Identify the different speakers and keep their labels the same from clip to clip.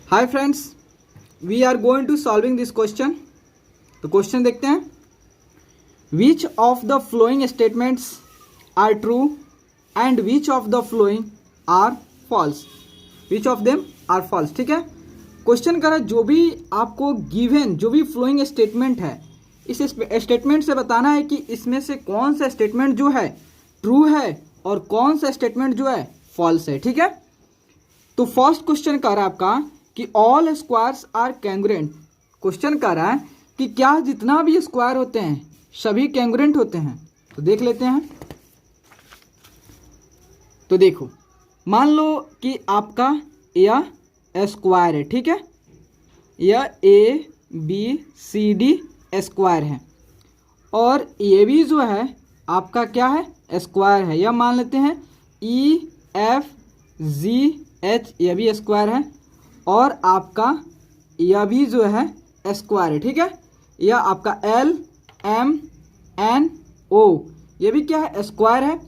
Speaker 1: Hi friends, we are going to solving this question. तो question देखते हैं। Which of the following statements are true and which of the following are false. Which of them are false. ठीक है, question कर रहा है जो भी आपको गिवन जो भी फ्लोइंग स्टेटमेंट है, इस स्टेटमेंट से बताना है कि इसमें से कौन सा स्टेटमेंट जो है ट्रू है और कौन सा स्टेटमेंट जो है फॉल्स है। ठीक है, तो फर्स्ट क्वेश्चन कह रहा है आपका कि all squares are congruent. Question कह रहा है कि क्या जितना भी स्क्वायर होते हैं सभी कैंग्रुएंट होते हैं। तो देख लेते हैं। तो देखो, मान लो कि आपका यह स्क्वायर है। ठीक है, यह ABCD स्क्वायर है और ये भी जो है आपका क्या है, स्क्वायर है। यह मान लेते हैं EFGH, यह भी स्क्वायर है और आपका यह भी जो है स्क्वायर है। ठीक है, यह आपका LMNO यह भी क्या है, स्क्वायर है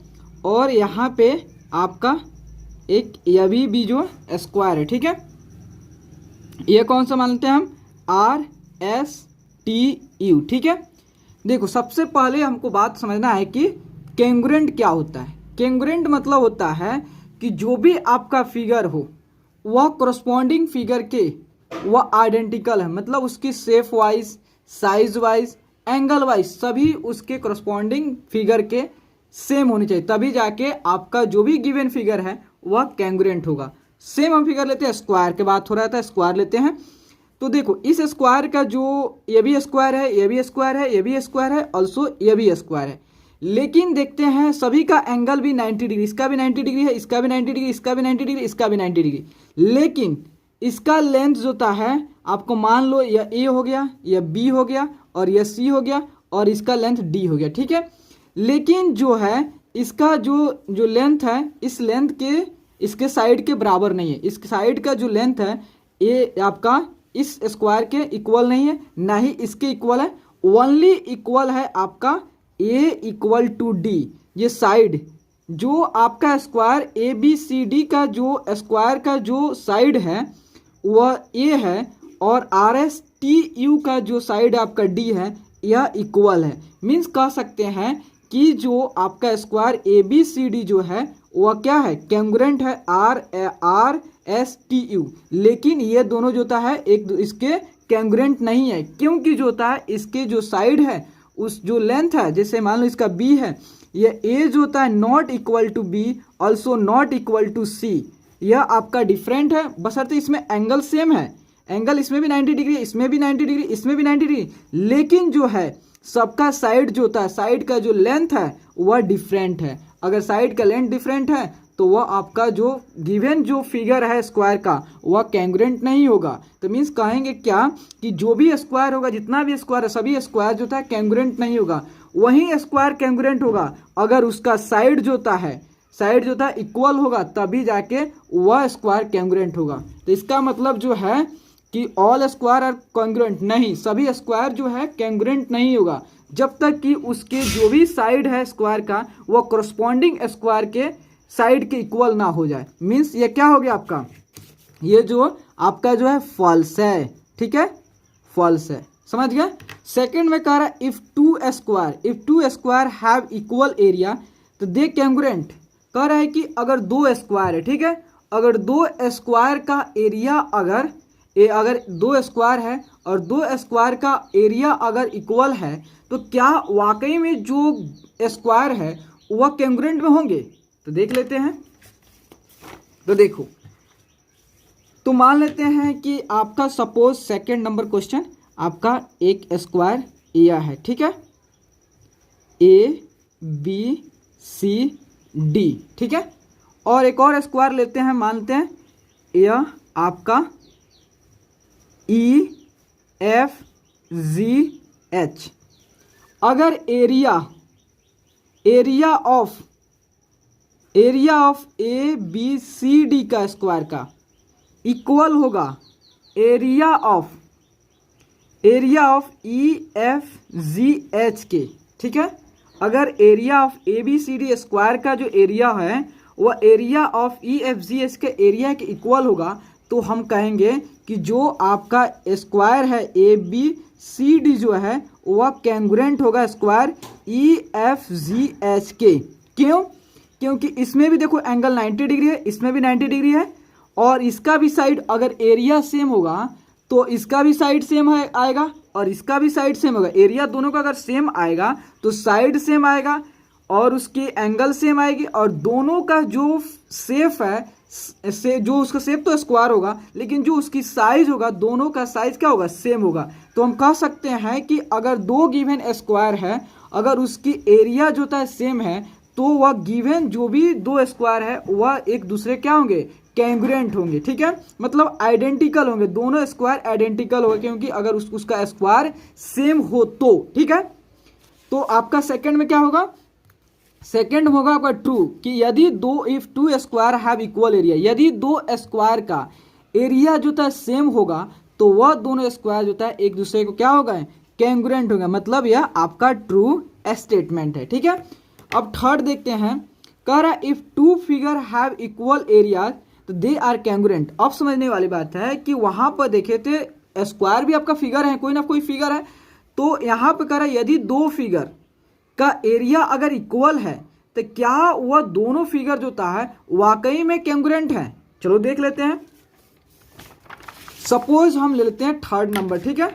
Speaker 1: और यहाँ पे आपका एक यह भी जो स्क्वायर है। ठीक है, ये कौन सा मान लेते हैं हम, RSTU। ठीक है, देखो सबसे पहले हमको बात समझना है कि कैंग्रुएंट क्या होता है। कैंग्रुएंट मतलब होता है कि जो भी आपका फिगर हो वह कोरस्पॉन्डिंग फिगर के वह आइडेंटिकल है, मतलब उसकी shape wise, size wise, angle wise सभी उसके कोरस्पॉन्डिंग फिगर के सेम होनी चाहिए, तभी जाके आपका जो भी गिवन फिगर है वह कैंग्रुएंट होगा। सेम हम फिगर लेते हैं, स्क्वायर के बात हो रहा था, स्क्वायर लेते हैं। तो देखो इस स्क्वायर का जो ये भी स्क्वायर है, ये भी स्क्वायर है, ये भी स्क्वायर है, ऑल्सो ये भी स्क्वायर है, लेकिन देखते हैं सभी का एंगल भी 90 डिग्री, इसका भी 90 डिग्री है, इसका भी 90 डिग्री, इसका भी 90 डिग्री, इसका भी 90 डिग्री, लेकिन इसका लेंथ जो होता है आपको मान लो यह A हो गया, यह B हो गया और यह C हो गया और इसका लेंथ D हो गया। ठीक है, लेकिन जो है इसका जो लेंथ है इस लेंथ के इसके साइड के बराबर नहीं है। इस साइड का जो लेंथ है ये आपका इस स्क्वायर के इक्वल नहीं है, ना ही इसके इक्वल है, ओनली इक्वल है आपका A इक्वल टू D। ये साइड जो आपका स्क्वायर ABCD का जो स्क्वायर का जो साइड है वह A है और RSTU का जो साइड आपका D है यह इक्वल है। मीन्स कह सकते हैं कि जो आपका स्क्वायर ABCD जो है वह क्या है, कैंग्रुएंट है RSTU, लेकिन ये दोनों जो होता है एक इसके कैंग्रुएंट नहीं है, क्योंकि जो होता है इसके जो साइड है उस जो लेंथ है, जैसे मान लो इसका B है, ये A जो होता है not equal to B, also not equal to C, यह आपका डिफरेंट है, बशर्ते इसमें एंगल सेम है। एंगल इसमें भी 90 डिग्री, इसमें भी 90 डिग्री, इसमें भी 90 डिग्री, लेकिन जो है सबका साइड जो होता है, साइड का जो लेंथ है वह डिफरेंट है। अगर साइड का लेंथ डिफरेंट है तो वह आपका जो गिवन जो फिगर है स्क्वायर का वह कैंग्रुएंट नहीं होगा। तो मीन्स कहेंगे क्या कि जो भी स्क्वायर होगा, जितना भी स्क्वायर है, सभी स्क्वायर जो था कैंग्रुएंट नहीं होगा। वही स्क्वायर कैंग्रुएंट होगा अगर उसका साइड जो होता है, साइड जो था इक्वल होगा, तभी जाके वह स्क्वायर कैंग्रुएंट होगा। तो इसका मतलब जो है कि ऑल स्क्वायर आर कैंग्रुएंट नहीं, सभी स्क्वायर जो है कैंग्रुएंट नहीं होगा जब तक कि उसके जो भी साइड है स्क्वायर का वह कोरस्पॉन्डिंग स्क्वायर के साइड के इक्वल ना हो जाए। मीन्स ये क्या हो गया आपका, ये जो आपका जो है फॉल्स है। ठीक है, फॉल्स है, समझ गया। सेकंड में कह रहा है if to square have equal area तो दे कैंग्रुएंट। कह रहा है कि अगर दो स्क्वायर है, ठीक है, अगर दो स्क्वायर का एरिया अगर दो स्क्वायर है और दो स्क्वायर का एरिया अगर इक्वल है तो क्या वाकई में जो स्क्वायर है वह कैंग्रुएंट में होंगे। तो देख लेते हैं। तो देखो, तो मान लेते हैं कि आपका सपोज सेकंड नंबर क्वेश्चन, आपका एक स्क्वायर यह है। ठीक है, ABCD। ठीक है, और एक और स्क्वायर लेते हैं, मानते हैं यह आपका EFGH। अगर एरिया ऑफ ABCD का स्क्वायर का इक्वल होगा एरिया ऑफ EFGH के। ठीक है, अगर एरिया ऑफ ABCD स्क्वायर का जो एरिया है वह एरिया ऑफ EFGH के एरिया के इक्वल होगा, तो हम कहेंगे कि जो आपका स्क्वायर है ए बी सी डी जो है वह कैंगुरेंट होगा square E F G H के। क्यों? क्योंकि इसमें भी देखो एंगल 90 डिग्री है, इसमें भी 90 डिग्री है, और इसका भी साइड अगर एरिया सेम होगा तो इसका भी साइड सेम आएगा और इसका भी साइड सेम होगा। एरिया दोनों का अगर सेम आएगा तो साइड सेम आएगा और उसकी एंगल सेम आएगी, और दोनों का जो शेप है जो उसका शेप तो स्क्वायर होगा लेकिन जो उसकी साइज होगा दोनों का साइज क्या होगा? सेम होगा। तो हम कह सकते हैं कि अगर दो गिवन स्क्वायर है, अगर उसकी एरिया जो था सेम है, तो वह गिवन जो भी दो स्क्वायर है वह एक दूसरे क्या होंगे? कैंगुरेंट होंगे। ठीक है, मतलब आइडेंटिकल होंगे, दोनों स्क्वायर आइडेंटिकल होंगे, क्योंकि अगर उसका स्क्वायर सेम हो तो। ठीक है, तो आपका सेकंड में क्या होगा? सेकंड होगा आपका ट्रू कि यदि दो if two square have equal area, यदि दो स्क्वायर का एरिया जो था सेम होगा तो वह दोनों स्क्वायर जो था एक दूसरे को क्या होगा? कैंगुरेंट होगा। मतलब यह आपका ट्रू स्टेटमेंट है। ठीक है, अब थर्ड देखते हैं। कह रहा है if to figure have equal area तो दे आर कैंगुरेंट। अब समझने वाली बात है कि वहां पर देखे थे स्क्वायर भी आपका फिगर है, कोई ना कोई फिगर है, तो यहां पर कह रहा है यदि दो फिगर का एरिया अगर इक्वल है तो क्या वह दोनों फिगर जो होता है वाकई में कैंगुरेंट है? चलो देख लेते हैं। सपोज हम ले लेते हैं थर्ड नंबर। ठीक है,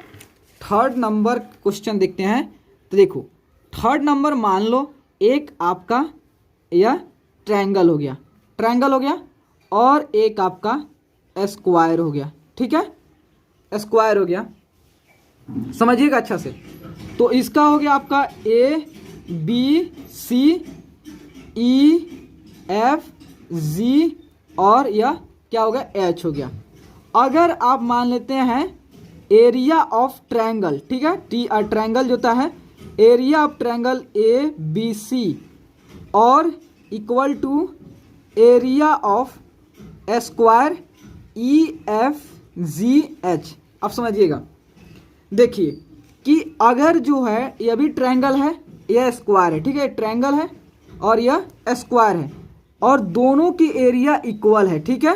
Speaker 1: थर्ड नंबर क्वेश्चन देखते हैं। तो देखो थर्ड नंबर मान लो एक आपका यह ट्रायंगल हो गया, ट्रायंगल हो गया, और एक आपका स्क्वायर हो गया। ठीक है, स्क्वायर हो गया, समझिएगा अच्छा से। तो इसका हो गया आपका ए बी सी ई एफ जी और यह क्या हो गया? एच हो गया। अगर आप मान लेते हैं एरिया ऑफ ट्रायंगल, ठीक है, ट्रायंगल जो होता है area of triangle A B C और equal to area of square E F G H. अब समझिएगा, देखिए कि अगर जो है यह भी ट्रायंगल है, यह स्क्वायर है। ठीक है, ट्रायंगल है और यह स्क्वायर है और दोनों की एरिया इक्वल है। ठीक है,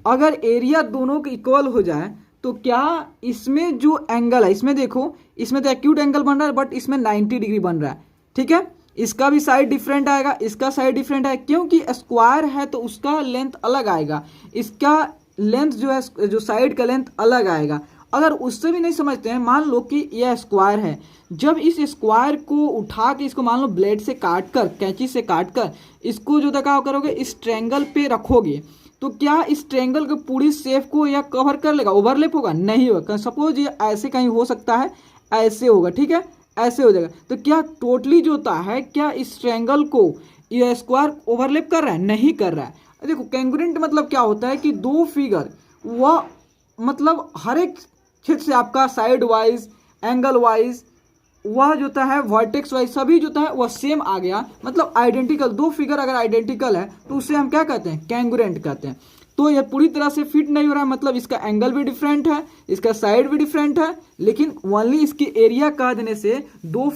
Speaker 1: अगर एरिया दोनों के इक्वल हो जाए तो क्या इसमें जो एंगल है, इसमें देखो इसमें तो एक्यूट एंगल बन रहा है बट इसमें 90 डिग्री बन रहा है। ठीक है, इसका भी साइड डिफरेंट आएगा, इसका साइड डिफरेंट है, क्योंकि स्क्वायर है तो उसका लेंथ अलग आएगा, इसका लेंथ जो है जो साइड का लेंथ अलग आएगा। अगर उससे भी नहीं समझते हैं, मान लो कि यह स्क्वायर है, जब इस स्क्वायर को उठा के इसको मान लो ब्लेड से काट कर, कैंची से काट कर इसको जो क्या करोगे इस ट्रायंगल पे रखोगे, तो क्या इस ट्रायंगल के पूरी शेप को यह कवर कर लेगा? ओवरलैप होगा? नहीं होगा। सपोज ये ऐसे कहीं हो सकता है, ऐसे होगा। ठीक है, ऐसे हो जाएगा, तो क्या टोटली जो होता है क्या इस ट्रायंगल को यह स्क्वायर ओवरलैप कर रहा है? नहीं कर रहा है। देखो कैंगुरेंट मतलब क्या होता है कि दो फिगर वह मतलब हर एक क्षेत्र से आपका साइड वाइज, एंगल वाइज, वह जो है वर्टेक्स वाइज सभी जो है वह सेम आ गया, मतलब आइडेंटिकल। दो फिगर अगर आइडेंटिकल है तो उसे हम क्या कहते हैं? कैंगुरेंट कहते हैं। तो यह पूरी तरह से फिट नहीं हो रहा है, मतलब इसका एंगल भी डिफरेंट है, इसका साइड भी डिफरेंट है, लेकिन ओनली इसकी एरिया कह देने से दो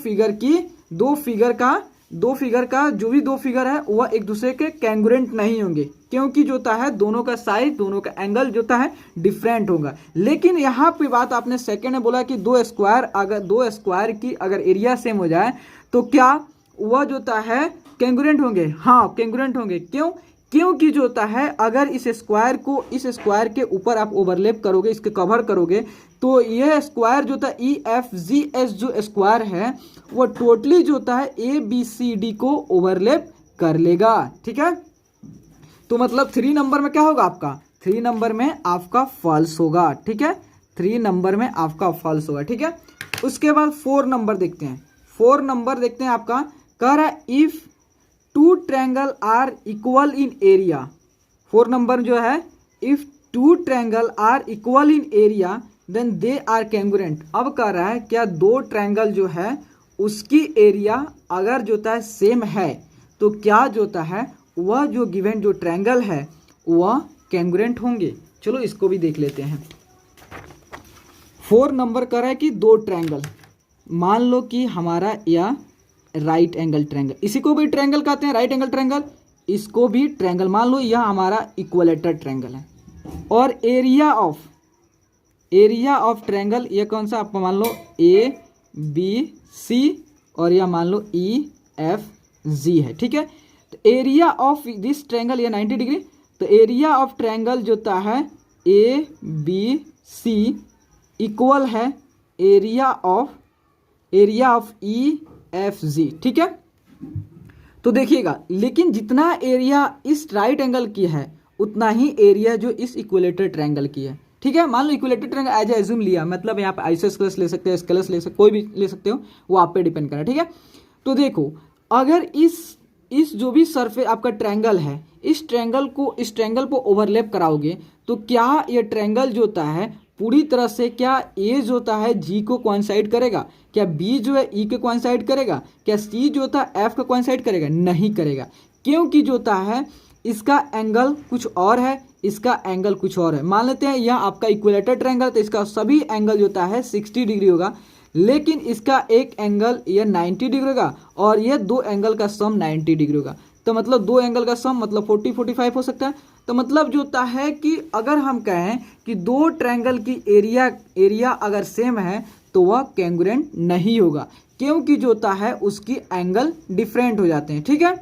Speaker 1: फिगर का जो भी दो फिगर है वह एक दूसरे के कैंगुरेंट नहीं होंगे, क्योंकि जो होता है दोनों का साइज, दोनों का एंगल जो होता है डिफरेंट होगा। लेकिन यहाँ पे बात आपने सेकंड में बोला कि दो स्क्वायर की अगर एरिया सेम हो जाए तो क्या वह जो होता है कैंगुरेंट होंगे? हाँ, कैंगुरेंट होंगे। क्यों? क्योंकि जो होता है अगर इस स्क्वायर को इस स्क्वायर के ऊपर आप ओवरलैप करोगे, इसके कवर करोगे, तो यह स्क्वायर जो होता है ई एफ जी एस जो स्क्वायर है वो टोटली जो होता है ए बी सी डी को ओवरलैप कर लेगा। ठीक है, तो मतलब 3 नंबर में क्या होगा आपका? 3 नंबर में आपका फॉल्स होगा। ठीक है, 3 नंबर में आपका फॉल्स होगा। ठीक है, उसके बाद 4 नंबर देखते हैं। 4 नंबर देखते हैं आपका कह रहा है if two triangle are equal in area. 4 नंबर जो है if two triangle are equal in area then they are congruent. अब कह रहा है क्या दो ट्रायंगल जो है उसकी एरिया अगर जो होता है सेम है तो क्या जो होता है वह जो गिवन जो ट्रायंगल है वह कैंगुरेंट होंगे। चलो इसको भी देख लेते हैं। 4 नंबर कह रहा है कि दो ट्रायंगल, मान लो कि हमारा यह राइट एंगल ट्रायंगल, इसी को भी ट्रायंगल कहते हैं, राइट एंगल ट्रायंगल, इसको भी ट्रायंगल मान लो, यह हमारा इक्विलेटरल ट्रायंगल है। और एरिया ऑफ ट्रायंगल ये कौन सा, आपको मान लो ABC और यह मान लो EFG है, ठीक है। तो एरिया ऑफ दिस ट्रायंगल ये 90 डिग्री, तो एरिया ऑफ ट्रायंगल जो होता है ABC इक्वल है एरिया ऑफ EFG, ठीक है। तो देखिएगा, लेकिन जितना एरिया इस राइट एंगल की है उतना ही एरिया जो इस इक्विलेटरल ट्रायंगल की है, ठीक है। मान लो इक्विलेटरल ट्रायंगल एज एज्यूम लिया, मतलब यहाँ पे आइसोस्केलेस ले सकते हो, स्केलेस ले सकते, कोई भी ले सकते हो, वो आप पे डिपेंड करा, ठीक है। तो देखो, अगर इस जो भी सरफेस आपका ट्रायंगल है, इस ट्रायंगल को ओवरलैप कराओगे तो क्या ये ट्रायंगल जो होता है पूरी तरह से, क्या ए जो होता है जी को कोइंसाइड करेगा, क्या बी जो है ई के कोइंसाइड करेगा, क्या सी जो होता है एफ का कोइंसाइड करेगा, नहीं करेगा, क्योंकि जो होता है इसका एंगल कुछ और है, इसका एंगल कुछ और है। मान लेते हैं यह आपका इक्विलेटरल ट्रायंगल, तो इसका सभी एंगल जो होता है 60 डिग्री होगा, लेकिन इसका एक एंगल यह 90 डिग्री होगा और यह दो एंगल का सम 90 डिग्री होगा। तो मतलब दो एंगल का सम मतलब 40-45 हो सकता है। तो मतलब जो होता है कि अगर हम कहें कि दो ट्रायंगल की एरिया अगर सेम है तो वह कैंगुरेंट नहीं होगा, क्योंकि जो होता है उसकी एंगल डिफरेंट हो जाते हैं, ठीक है।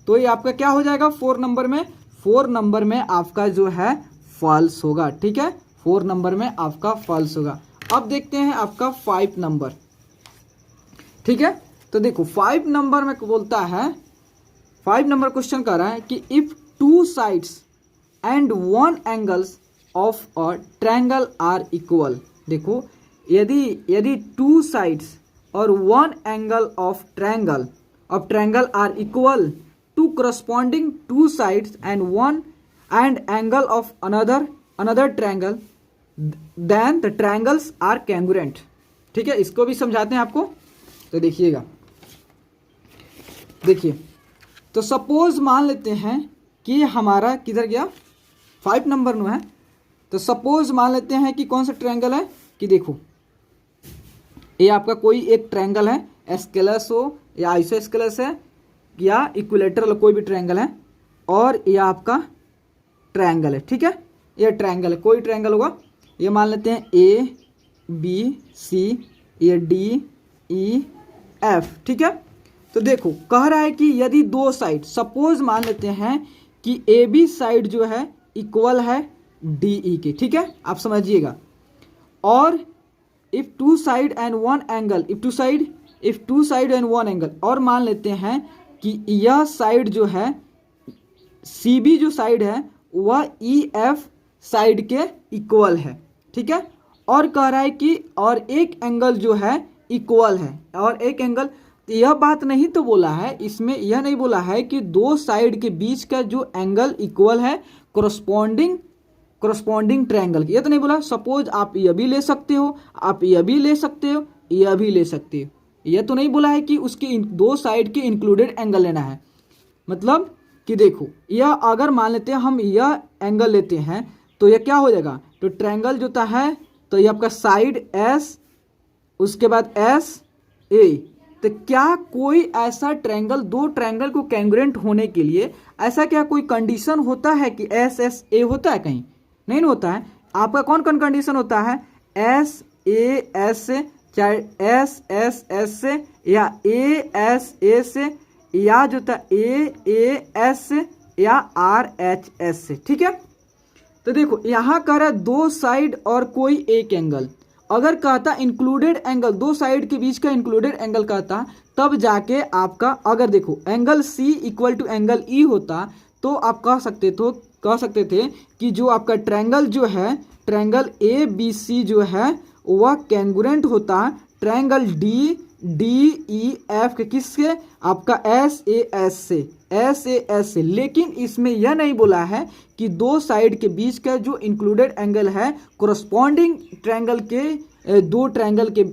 Speaker 1: तो ये आपका क्या हो जाएगा 4 नंबर में आपका जो है फॉल्स होगा, ठीक है। 4 नंबर में आपका फॉल्स होगा। अब देखते हैं आपका 5 नंबर, ठीक है। तो देखो 5 नंबर में बोलता है, 5 नंबर क्वेश्चन कर रहा है कि if 2 sides and 1 angles of a triangle are equal. देखो, यदि 2 साइड्स और 1 angle of triangle are equal to corresponding 2 sides and angle of another triangle, then the triangles are congruent, ठीक है। इसको भी समझाते हैं आपको। तो देखिएगा, तो सपोज मान लेते हैं कि हमारा किधर गया 5 नंबर में है। तो सपोज मान लेते हैं कि कौन सा ट्रायंगल है, कि देखो ये आपका कोई एक ट्रायंगल है, स्केलस हो या आइसोस्केलस है या इक्विलेटरल कोई भी ट्रायंगल है, और ये आपका ट्रायंगल है, ठीक है। ये ट्रायंगल है, कोई ट्रायंगल होगा, ये मान लेते हैं ABC, ये DEF, ठीक है। तो देखो कह रहा है कि यदि दो साइड, सपोज मान लेते हैं कि AB साइड जो है इक्वल है DE के, ठीक है, आप समझिएगा। और if two side and one angle, if two side and one angle, और मान लेते हैं कि यह साइड जो है CB जो साइड है वह EF साइड के इक्वल है, ठीक है। और कह रहा है कि और एक एंगल जो है इक्वल है, और एक एंगल, यह बात नहीं तो बोला है इसमें, यह नहीं बोला है कि दो साइड के बीच का जो एंगल इक्वल है कोरस्पॉन्डिंग ट्रायंगल, ये तो नहीं बोला। सपोज आप यह भी ले सकते हो, आप यह भी ले सकते हो, यह भी ले सकते हो, यह तो नहीं बोला है कि उसके दो साइड के इंक्लूडेड एंगल लेना है। मतलब कि देखो, यह अगर मान लेते हैं हम यह एंगल लेते हैं तो यह क्या हो जाएगा, तो ट्रायंगल जो होता है तो ये आपका साइड S, उसके बाद SA। तो क्या कोई ऐसा ट्रायंगल, दो ट्रायंगल को कैंग्रेंट होने के लिए ऐसा क्या कोई कंडीशन होता है कि SSA होता है? कहीं नहीं होता है। आपका कौन कौन कंडीशन होता है, SAS से, चाहे SSS से, या ASA से, या जो था AAS से, या RHS से, ठीक है। तो देखो यहाँ कह रहा है दो साइड और कोई एक एंगल, अगर कहता इंक्लूडेड एंगल, दो साइड के बीच का इंक्लूडेड एंगल कहता, तब जाके आपका, अगर देखो angle C equal to angle E होता तो आप कह सकते थे कि जो आपका ट्रायंगल जो है, ट्रायंगल ABC जो है वह कैंगुरेंट होता ट्रायंगल DEF के, किसके, आपका SAS से। लेकिन इसमें यह नहीं बोला है कि दो साइड के बीच का जो इंक्लूडेड एंगल है कोरस्पॉन्डिंग ट्रायंगल के ट्रायंगल के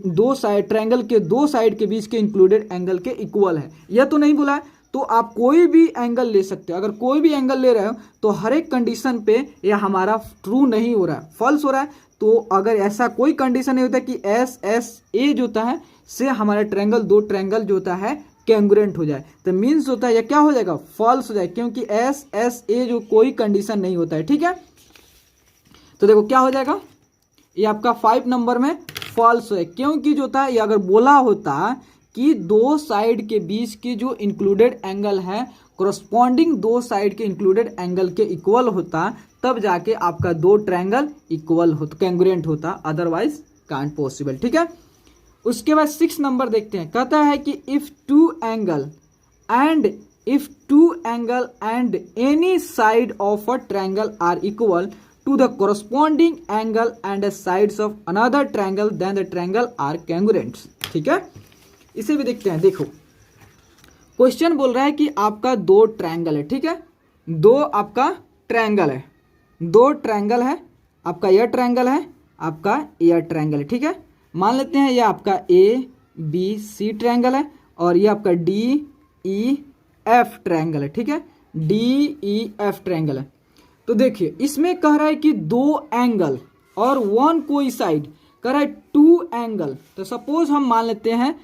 Speaker 1: दो साइड के बीच के इंक्लूडेड एंगल के इक्वल है, यह तो नहीं बोला है। तो आप कोई भी एंगल ले सकते हो, अगर कोई भी एंगल ले रहे हो तो हर एक कंडीशन पे यह हमारा ट्रू नहीं हो रहा है, फॉल्स हो रहा है। तो अगर ऐसा कोई कंडीशन नहीं होता कि SSA जो होता है से हमारा ट्रायंगल, दो ट्रायंगल जो होता है कैंगुरेंट हो जाए, तो मीन्स होता है यह क्या हो जाएगा, फॉल्स हो जाए, क्योंकि SSA जो कोई कंडीशन नहीं होता है, ठीक है। तो देखो क्या हो जाएगा, ये आपका 5 नंबर में फॉल्स है, क्योंकि जो था ये अगर बोला होता कि दो साइड के बीच की जो इंक्लूडेड एंगल है कोरस्पॉन्डिंग दो साइड के इंक्लूडेड एंगल के इक्वल होता, तब जाके आपका दो ट्रायंगल इक्वल होता, कैंग्रुएंट होता, अदरवाइज कांट पॉसिबल। ठीक है, उसके बाद 6 नंबर देखते हैं। कहता है कि if two angle and any side of a triangle are equal to the corresponding angle and the sides of another triangle then the triangle are congruent। ठीक है, इसे भी देखते हैं। देखो क्वेश्चन बोल रहा है कि आपका दो ट्रायंगल है, ठीक है, दो आपका ट्रायंगल है, दो ट्रायंगल है, आपका यह ट्रायंगल है, आपका यह ट्रायंगल है। ठीक है, मान लेते हैं यह आपका ABC ट्रायंगल है और यह आपका DEF ट्रायंगल है। ठीक है, DEF ट्रायंगल है। तो देखिए इसमें कह रहा है कि दो एंगल और वन कोई साइड, कह रहा है टू एंगल। तो सपोज हम मान लेते हैं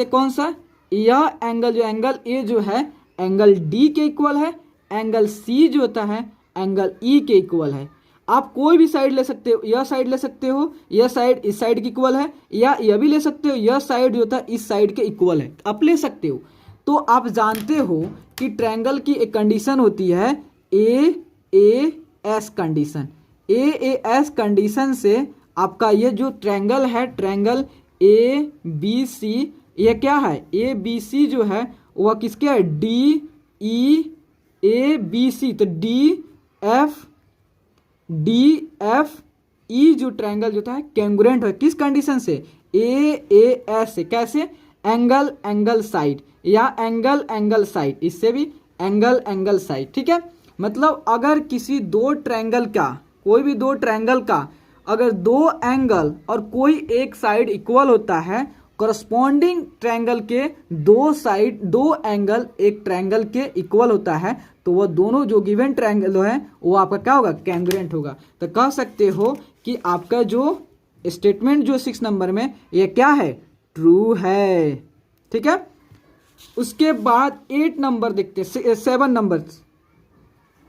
Speaker 1: कौन सा, यह एंगल जो एंगल ए जो है एंगल डी के इक्वल है, एंगल सी जो होता है एंगल ई के इक्वल है। आप कोई भी साइड ले सकते हो, यह साइड ले सकते हो, यह साइड इस साइड की इक्वल है, या यह भी ले सकते हो, यह साइड जो होता है इस साइड के इक्वल है, आप ले सकते हो। तो आप जानते हो कि ट्रायंगल की एक कंडीशन होती है AAS कंडीशन। AAS कंडीशन से आपका ये जो ट्रायंगल है, ट्रायंगल ABC, ये क्या है, ABC जो है वह किसके है, DEABC। तो DFE जो ट्रायंगल जो था कैंग्रुएंट है, किस कंडीशन से, AAS से। कैसे, एंगल साइड या एंगल साइड, इससे भी एंगल साइड। ठीक है, मतलब अगर किसी दो ट्रायंगल का, कोई भी दो ट्रायंगल का अगर दो एंगल और कोई एक साइड इक्वल होता है, करस्पॉन्डिंग ट्रायंगल के दो साइड, दो एंगल एक ट्रायंगल के इक्वल होता है, तो वह दोनों जो गिवन ट्रायंगल है वो आपका क्या होगा, कैंग्रुएंट होगा। तो कह सकते हो कि आपका जो स्टेटमेंट जो 6 नंबर में ये क्या है, ट्रू है। ठीक है, उसके बाद 8 नंबर देखते हैं, 7 नंबर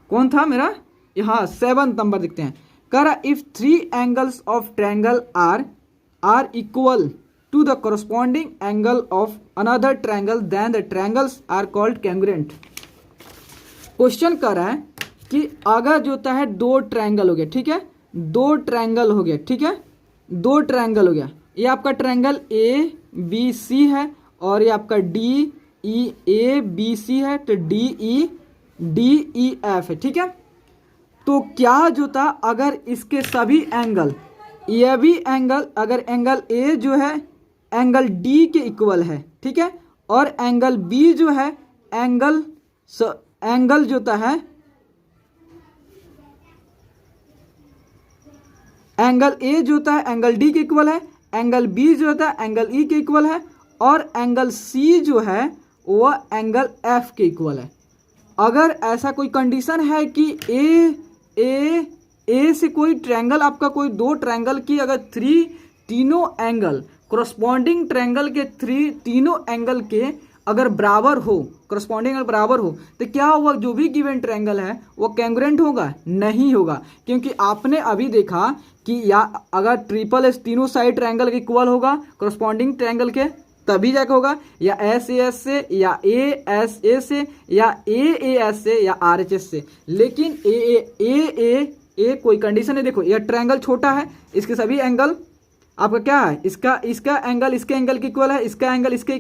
Speaker 1: कौन था मेरा, यहाँ 7 नंबर देखते हैं। कह रहा if 3 angles of triangle are equal to the corresponding angle of another triangle then the triangles are called congruent. Question कर रहा है कि अगर जो होता है दो ट्रायंगल हो गया, ठीक है, दो ट्रायंगल हो गया, ठीक है, दो ट्रायंगल हो गया, ये आपका ट्रायंगल ABC है और ये आपका DEABC है, तो DEF है। ठीक है, तो क्या जो था अगर इसके सभी एंगल, ये भी एंगल, अगर एंगल A जो है एंगल D के इक्वल है, ठीक है, और एंगल B जो है एंगल जो होता है एंगल A जो होता है एंगल D के इक्वल है, एंगल B जो होता है एंगल E के इक्वल है, और एंगल C जो है वह एंगल F के इक्वल है। अगर ऐसा कोई कंडीशन है कि ए से कोई ट्रायंगल, आपका कोई दो ट्रायंगल की अगर तीनों एंगल, कोरस्पॉन्डिंग ट्रायंगल के तीनों एंगल के अगर बराबर हो, कोरस्पॉन्डिंग एंगल बराबर हो, तो क्या हुआ, जो भी गिवन ट्रायंगल है वो कैंग्रुएंट होगा, नहीं होगा। क्योंकि आपने अभी देखा कि या अगर ट्रिपल एस तीनों साइड ट्रायंगल के इक्वल होगा कोरस्पॉन्डिंग ट्रायंगल के, तभी जाके होगा, या SAS से या ASA से या AAS से या RHS से। लेकिन ए कोई कंडीशन है। देखो यह ट्रायंगल छोटा है, इसके सभी एंगल आपका क्या है, इसका एंगल इसके एंगल के इक्वल है, इसका एंगल इसके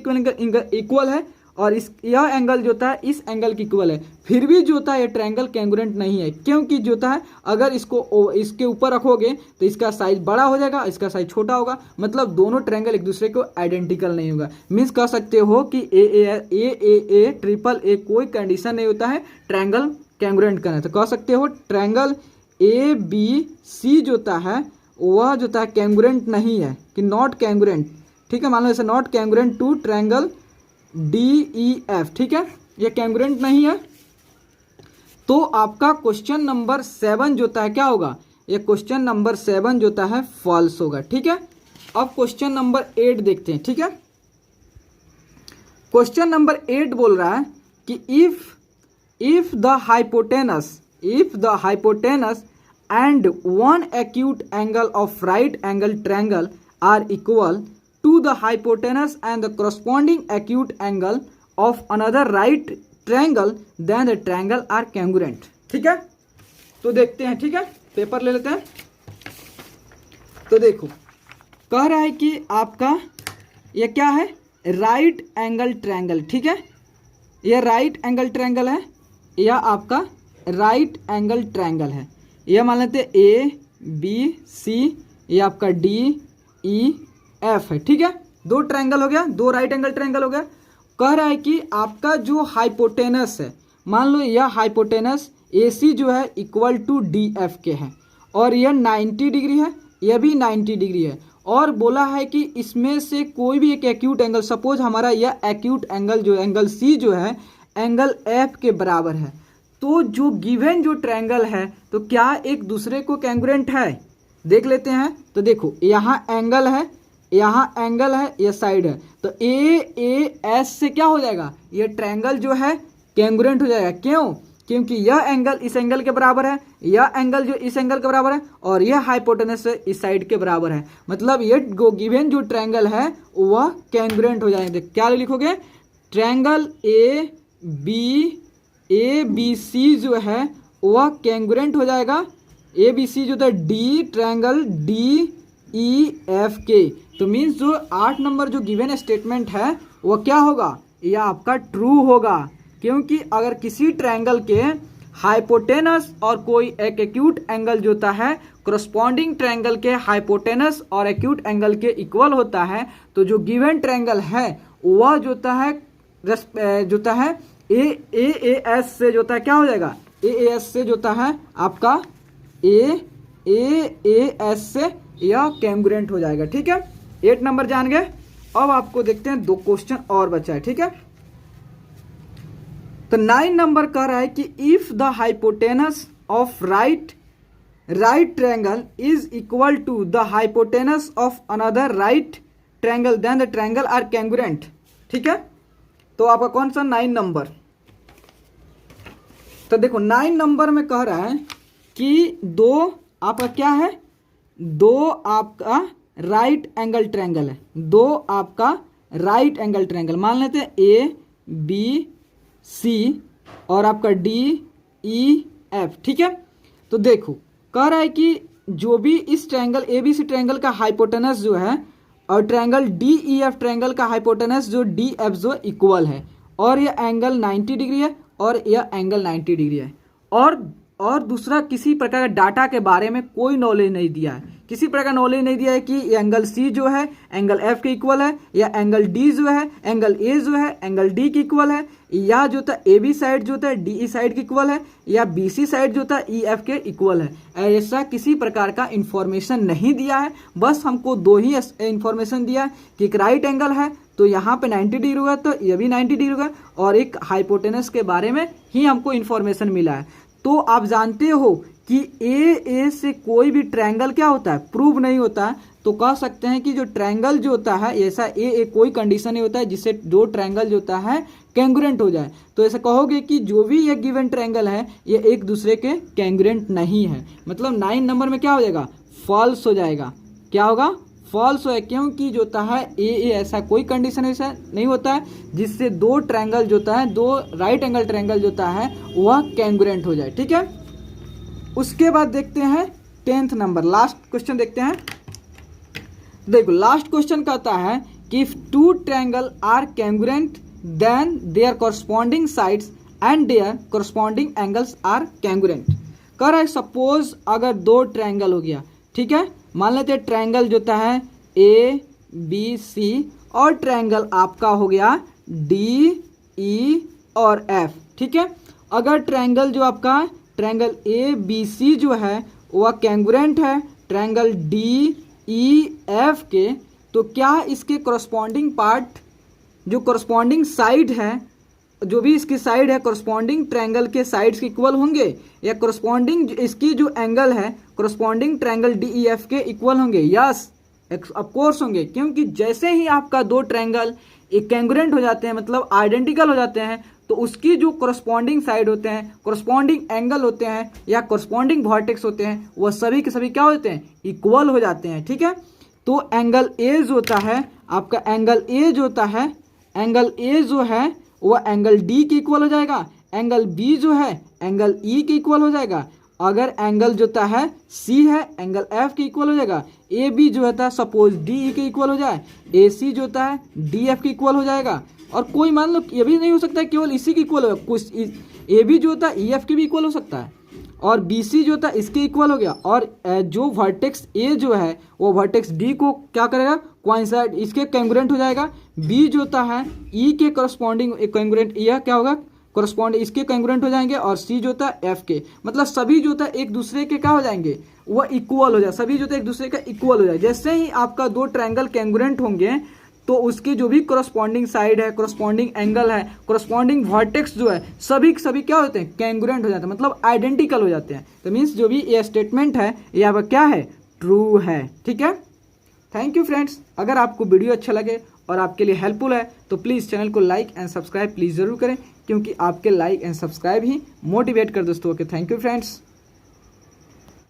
Speaker 1: इक्वल है, और यह एंगल जो होता है इस एंगल की इक्वल है। फिर भी जो होता है ये ट्रायंगल कैंग्रुएंट नहीं है, क्योंकि जो होता है अगर इसको इसके ऊपर रखोगे तो इसका साइज बड़ा हो जाएगा, इसका साइज छोटा होगा, मतलब दोनों ट्रायंगल एक दूसरे को आइडेंटिकल नहीं होगा। मीन्स कह सकते हो कि ए ट्रिपल ए कोई कंडीशन नहीं होता है ट्रायंगल कैंग्रुएंट करना। तो कह सकते हो ट्रायंगल ABC जो होता है वह जो होता है कैंग्रुएंट नहीं है, कि नॉट कैंग्रुएंट। ठीक है, मान लो ऐसे not congruent to triangle DEF। ठीक है, ये कैंग्रुएंट नहीं है। तो आपका क्वेश्चन नंबर 7 जो होता है क्या होगा, ये क्वेश्चन नंबर 7 जो होता है फॉल्स होगा। ठीक है, अब क्वेश्चन नंबर 8 देखते हैं। ठीक है, क्वेश्चन नंबर 8 बोल रहा है कि if the hypotenuse and one acute angle of right angle triangle are equal to the hypotenuse and the corresponding acute angle of another right triangle, then the triangle are congruent. ठीक है, तो देखते हैं. ठीक है, पेपर ले लेते हैं. तो देखो कह रहा है कि आपका ये क्या है, राइट एंगल ट्रायंगल. ठीक है, ये राइट एंगल ट्रायंगल है, यह आपका राइट एंगल ट्रायंगल है. यह मान लेते हैं ए बी सी, ये आपका डी ई एफ है. ठीक है, दो ट्रायंगल हो गया, दो राइट एंगल ट्रायंगल हो गया. कह रहा है कि आपका जो हाइपोटेनस है, मान लो यह हाइपोटेनस ए सी जो है इक्वल टू डी एफ के है, और यह 90 डिग्री है, यह भी 90 डिग्री है. और बोला है कि इसमें से कोई भी एक एक्यूट एंगल, सपोज हमारा यह एक्यूट एंगल जो एंगल सी जो है एंगल एफ के बराबर है, तो जो गिवन जो ट्रायंगल है तो क्या एक दूसरे को कैंग्रुएंट है, देख लेते हैं. तो देखो यहाँ एंगल है, यहाँ एंगल है, यह साइड है, तो ए एस से क्या हो जाएगा, ये ट्रायंगल जो है कैंग्रुएंट हो जाएगा. क्यों, क्योंकि यह एंगल इस एंगल के बराबर है, यह एंगल जो इस एंगल के बराबर है, और यह हाइपोटेनस इस साइड के बराबर है. मतलब ये गिवन जो ट्रायंगल है वह कैंग्रुएंट हो जाएंगे. क्या लिखोगे, ट्रायंगल ए बी सी जो है वह कैंग्रुएंट हो जाएगा. ए बी सी जो था D triangle D E F के. तो मीन्स जो 8 नंबर जो गिवन स्टेटमेंट है वह क्या होगा, यह आपका ट्रू होगा. क्योंकि अगर किसी ट्रायंगल के हाइपोटेनस और कोई एक एक्यूट एंगल जो होता है करस्पॉन्डिंग ट्रायंगल के हाइपोटेनस और एक्यूट एंगल के इक्वल होता है, तो जो गिवन ट्रायंगल है वह जो होता है ए एस से जो होता है क्या हो जाएगा, ए एस से जो होता है आपका ए एस से यह कैंग्रुएंट हो जाएगा. ठीक है, 8 नंबर जान गए. अब आपको देखते हैं 2 क्वेश्चन और बचा है. ठीक है, तो 9 नंबर कह रहा है कि if the hypotenuse of right triangle is equal to the hypotenuse of another right triangle then the triangle are congruent. ठीक है, तो आपका कौन सा 9 नंबर. तो देखो 9 नंबर में कह रहा है कि दो आपका क्या है, दो आपका राइट एंगल ट्रायंगल है, दो आपका राइट एंगल ट्रायंगल मान लेते हैं ए बी सी और आपका डी ई एफ. ठीक है, तो देखो कह रहा है कि जो भी इस triangle A B C triangle का हाइपोटेनस जो है और triangle D E F triangle का हाइपोटेनस जो डी एफ जो इक्वल है, और यह एंगल 90 डिग्री है और यह एंगल 90 डिग्री है, और दूसरा किसी प्रकार का डाटा के बारे में कोई नॉलेज नहीं दिया है, किसी प्रकार का नॉलेज नहीं दिया है कि एंगल सी जो है एंगल एफ के इक्वल है, या एंगल डी जो है एंगल ए जो है एंगल डी के इक्वल है, या जो था ए बी साइड जो था डी ई साइड के इक्वल है, या बी सी साइड जो था ई एफ के इक्वल है. ऐसा किसी प्रकार का इंफॉर्मेशन नहीं दिया है. बस हमको 2 ही इंफॉर्मेशन दिया है कि एक राइट एंगल है तो यहाँ पे 90 डिग्री होगा, तो ये भी 90 डिग्री होगा, और एक हाइपोटेनस के बारे में ही हमको इंफॉर्मेशन मिला है. तो आप जानते हो कि ए से कोई भी ट्रायंगल क्या होता है, प्रूव नहीं होता है. तो कह सकते हैं कि जो ट्रायंगल जो होता है ऐसा ए कोई कंडीशन नहीं होता है जिससे दो ट्रायंगल जो होता है कैंग्रुएंट हो जाए. तो ऐसा कहोगे कि जो भी ये गिवन ट्रायंगल है ये एक दूसरे के कैंग्रुएंट नहीं है. मतलब 9 नंबर में क्या हो जाएगा, फॉल्स हो जाएगा. क्या होगा, फॉल्स है. क्योंकि जो होता है ए ऐसा कोई कंडीशन ऐसा नहीं होता है जिससे दो ट्रायंगल जो होता है, दो राइट एंगल ट्रायंगल जो होता है वह कैंग्रुएंट हो जाए. ठीक है, उसके बाद देखते हैं 10th नंबर, लास्ट क्वेश्चन देखते हैं. देखो लास्ट क्वेश्चन कहता है कि if 2 triangle are congruent then their corresponding sides and their corresponding angles are congruent. कह रहा है सपोज अगर 2 ट्रायंगल हो गया. ठीक है, मान लेते हैं ट्रायंगल जो होता है ए बी सी और ट्रायंगल आपका हो गया डी ई और एफ. ठीक है, अगर ट्रायंगल जो आपका ट्रायंगल ए बी सी जो है वह कैंग्रुएंट है ट्रायंगल डी ई एफ के, तो क्या इसके कॉरस्पॉन्डिंग पार्ट जो कॉरस्पॉन्डिंग साइड है, जो भी इसकी साइड है कॉरस्पॉन्डिंग ट्रायंगल के साइड्स के इक्वल होंगे, या कॉरस्पॉन्डिंग इसकी जो एंगल है corresponding triangle D E F के इक्वल होंगे. यस ऑफ कोर्स होंगे, क्योंकि जैसे ही आपका 2 ट्रायंगल एक कैंग्रुएंट हो जाते हैं मतलब आइडेंटिकल हो जाते हैं, तो उसकी जो कोरस्पॉन्डिंग साइड होते हैं, कोरस्पॉन्डिंग एंगल होते हैं या कोरस्पॉन्डिंग वर्टेक्स होते हैं, वह सभी के सभी क्या होते हैं, इक्वल हो जाते हैं। ठीक है, तो एंगल ए जो होता है आपका, एंगल ए जो होता है, एंगल ए जो है वह एंगल डी के इक्वल हो जाएगा, एंगल बी जो है एंगल ई के इक्वल हो जाएगा, अगर एंगल जो होता है सी है एंगल एफ के इक्वल हो जाएगा, ए बी जो होता है सपोज डी ई के इक्वल हो जाए, ए सी जो होता है डी एफ के इक्वल हो जाएगा, और कोई मान लो ये भी नहीं हो सकता है केवल इसी के इक्वल हो, कुछ ए बी जो होता है ई एफ के भी इक्वल हो सकता है, और बी सी जो होता है इसके इक्वल हो गया, और जो वर्टेक्स ए जो है वो वर्टेक्स डी को क्या करेगा, कोइंसाइड इसके कैंगुरेंट हो जाएगा, बी जो होता है ई के करस्पॉन्डिंग कैंगुरेंट, यह क्या होगा करस्पॉन्ड इसके कैंगुरेंट हो जाएंगे, और सी जो होता है एफ के, मतलब सभी जो होता है एक दूसरे के क्या हो जाएंगे, वह इक्वल हो जाए, सभी जो होता है एक दूसरे का इक्वल हो जाए। जैसे ही आपका दो ट्रायंगल कैंगुरेंट होंगे तो उसकी जो भी करस्पॉन्डिंग साइड है, करस्पॉन्डिंग एंगल है, करस्पॉन्डिंग वर्टेक्स जो है सभी के सभी क्या होते हैं, कैंगुरेंट हो जाते हैं, मतलब आइडेंटिकल हो जाते हैं। तो मीन्स जो भी ये स्टेटमेंट है ये आपका क्या है, ट्रू है। ठीक है, थैंक यू फ्रेंड्स। अगर आपको वीडियो अच्छा लगे और आपके लिए हेल्पफुल है तो प्लीज़ चैनल को लाइक एंड सब्सक्राइब प्लीज़ ज़रूर करें, क्योंकि आपके like and subscribe he motivate कर दोस्तों। Okay, thank you friends.